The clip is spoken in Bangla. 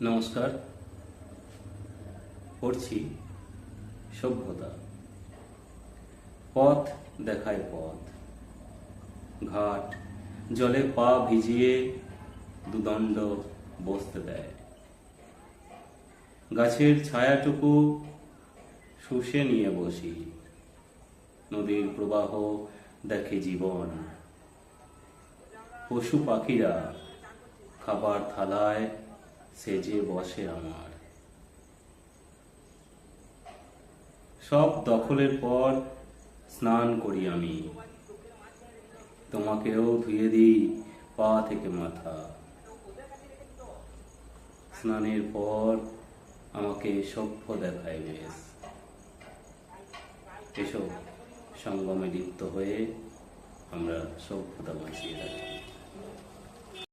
নমস্কার। পড়ছি সভ্যতা। পথ দেখায় পথ, ঘাট জলে পা ভিজিয়ে দুদণ্ড বসতে দেয়। গাছের ছায়াটুকু শুষে নিয়ে বসি, নদীর প্রবাহ দেখে জীবন। পশু পাখিরা খাবার থালায় সেজে বসে আমার। সব দখলের পর স্নান করি আমি, তোমাকেও ধুয়ে দিই পা থেকে মাথা। স্নানের পর আমাকে সভ্য দেখায় বেশ। এসব সঙ্গমে লিপ্ত হয়ে আমরা সভ্যতা বাঁচিয়ে রাখি।